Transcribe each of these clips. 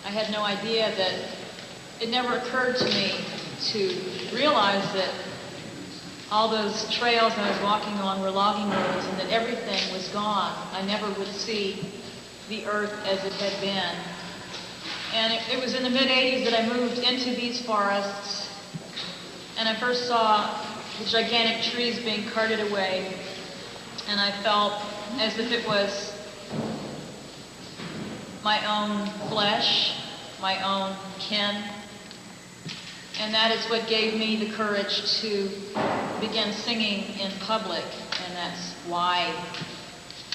I had no idea that it never occurred to me to realize that all those trails I was walking on were logging rolls and that everything was gone. I never would see the earth as it had been. And it was in the mid-'80s that I moved into these forests, and I first saw the gigantic trees being carted away, and I felt as if it was my own flesh, my own kin. And that is what gave me the courage to begin singing in public, and that's why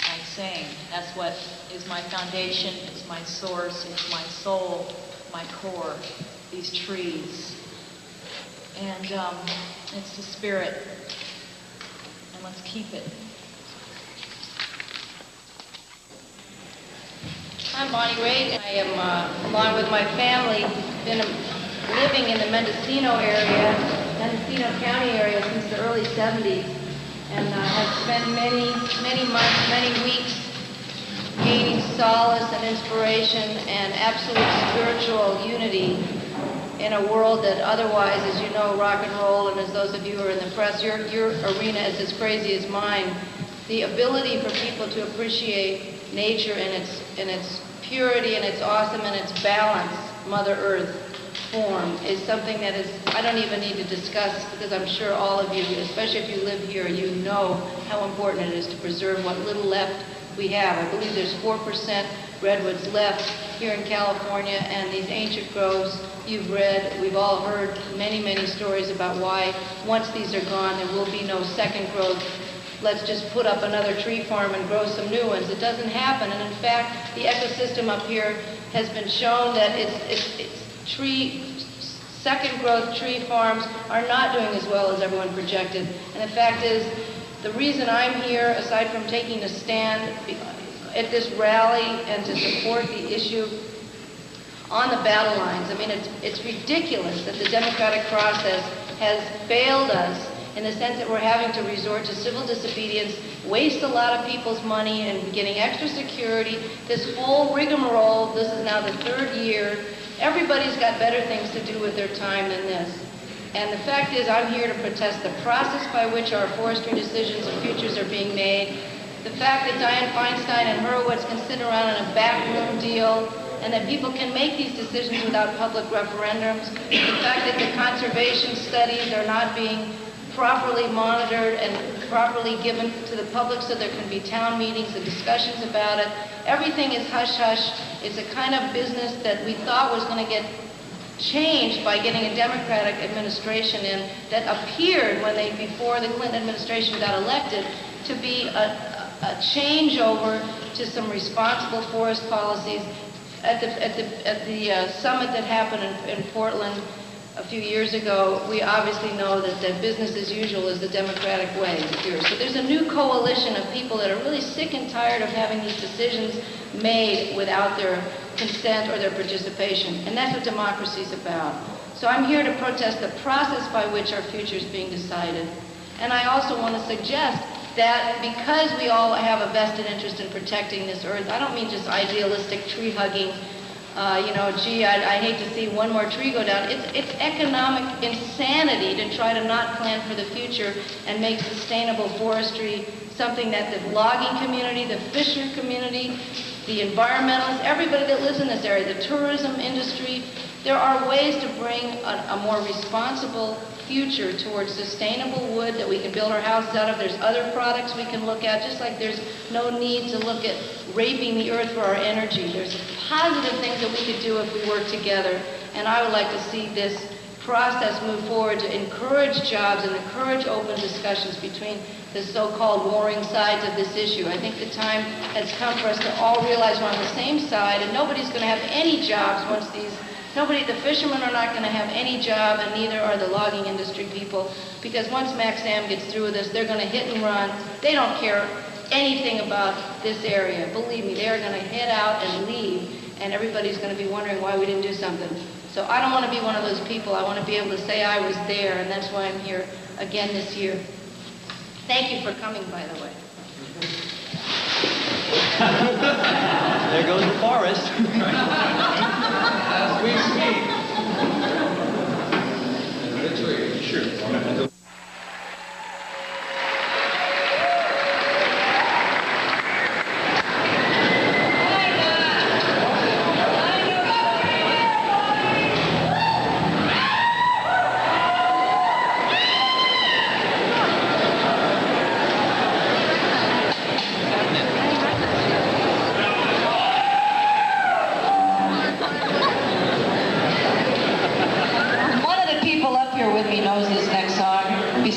I sing. That's what is my foundation, it's my source, it's my soul, my core, these trees. And it's the spirit, and let's keep it. I'm Bonnie Raitt. I am, along with my family, been living in the Mendocino area, Mendocino County area since the early 70s, and have spent many months, many weeks gaining solace and inspiration and absolute spiritual unity in a world that otherwise, as you know, rock and roll, and as those of you who are in the press, your arena is as crazy as mine. The ability for people to appreciate nature in its purity and its awesome and its balance, Mother Earth form, is something that is, I don't even need to discuss, because I'm sure all of you, especially if you live here, you know how important it is to preserve what little left we have. I believe there's 4% redwoods left here in California, and these ancient groves you've read, we've all heard many stories about why once these are gone, there will be no second growth. Let's just put up another tree farm and grow some new ones. It doesn't happen, and in fact, the ecosystem up here has been shown that second growth tree farms are not doing as well as everyone projected. And the fact is, the reason I'm here, aside from taking a stand at this rally and to support the issue on the battle lines, I mean, it's ridiculous that the democratic process has failed us in the sense that we're having to resort to civil disobedience, waste a lot of people's money and getting extra security, this whole rigmarole. This is now the third year. Everybody's got better things to do with their time than this. And the fact is, I'm here to protest the process by which our forestry decisions and futures are being made. The fact that Dianne Feinstein and Hurwitz can sit around in a backroom deal and that people can make these decisions without public referendums. The fact that the conservation studies are not being properly monitored and properly given to the public so there can be town meetings and discussions about it. Everything is hush-hush. It's a kind of business that we thought was going to get changed by getting a Democratic administration in that appeared before the Clinton administration got elected to be a changeover to some responsible forest policies. At the summit that happened in Portland a few years ago, we obviously know that business as usual is the Democratic way here. So there's a new coalition of people that are really sick and tired of having these decisions made without their consent or their participation. And that's what democracy is about. So I'm here to protest the process by which our future is being decided. And I also want to suggest that because we all have a vested interest in protecting this earth, I don't mean just idealistic tree hugging, gee, I'd hate to see one more tree go down. It's economic insanity to try to not plan for the future and make sustainable forestry something that the logging community, the fisher community, the environmentalists, everybody that lives in this area, the tourism industry, there are ways to bring a more responsible future towards sustainable wood that we can build our houses out of. There's other products we can look at, just like there's no need to look at raping the earth for our energy. There's positive things that we could do if we work together, and I would like to see this process move forward to encourage jobs and encourage open discussions between the so-called warring sides of this issue. I think the time has come for us to all realize we're on the same side, and nobody's going to have any jobs once the fishermen are not going to have any job, and neither are the logging industry people, because once Maxam gets through with this, they're going to hit and run. They don't care anything about this area. Believe me, they're going to head out and leave, and everybody's going to be wondering why we didn't do something. So I don't want to be one of those people. I want to be able to say I was there, and that's why I'm here again this year. Thank you for coming, by the way. There goes the forest.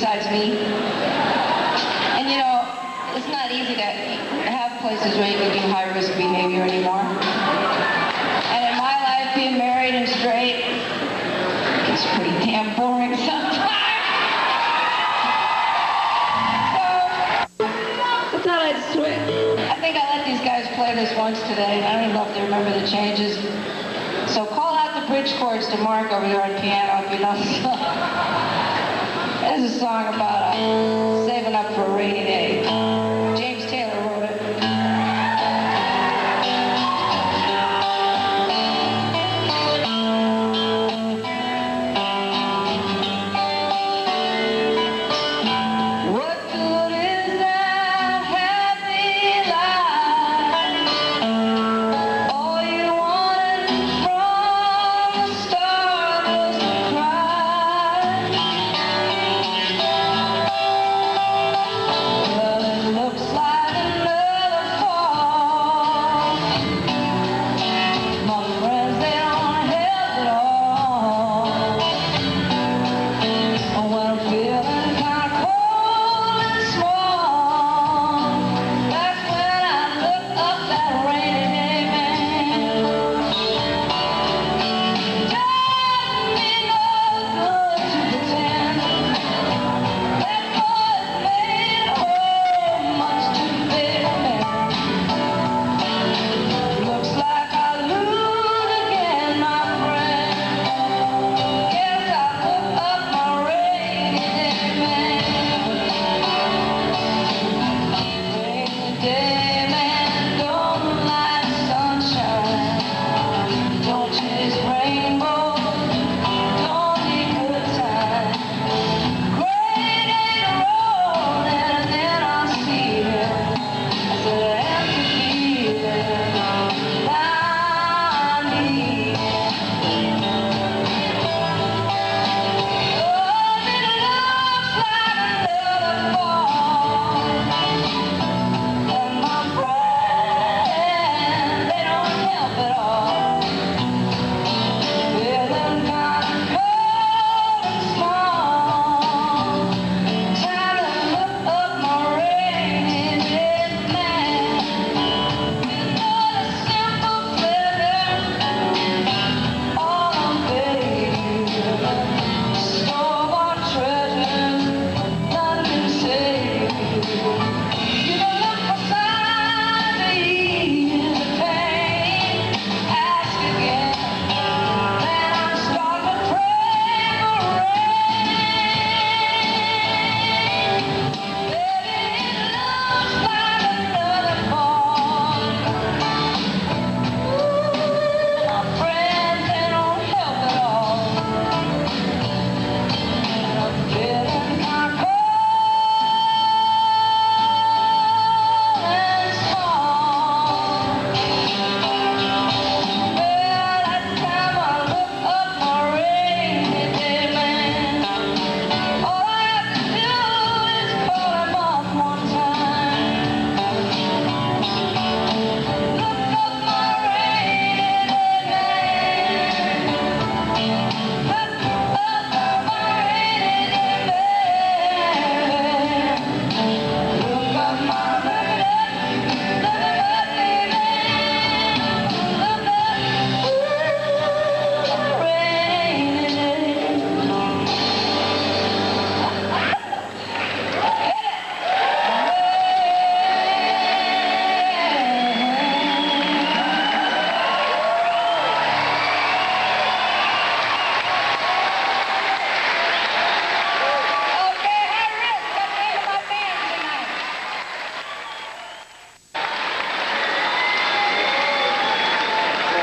besides me. And you know, it's not easy to have places where you can do high-risk behavior anymore. And in my life, being married and straight, it's pretty damn boring sometimes. So, I thought I'd switch. I think I let these guys play this once today, and I don't even know if they remember the changes. So call out the bridge chords to Mark over there on piano if you know the song. There's a song about saving up for a rainy day.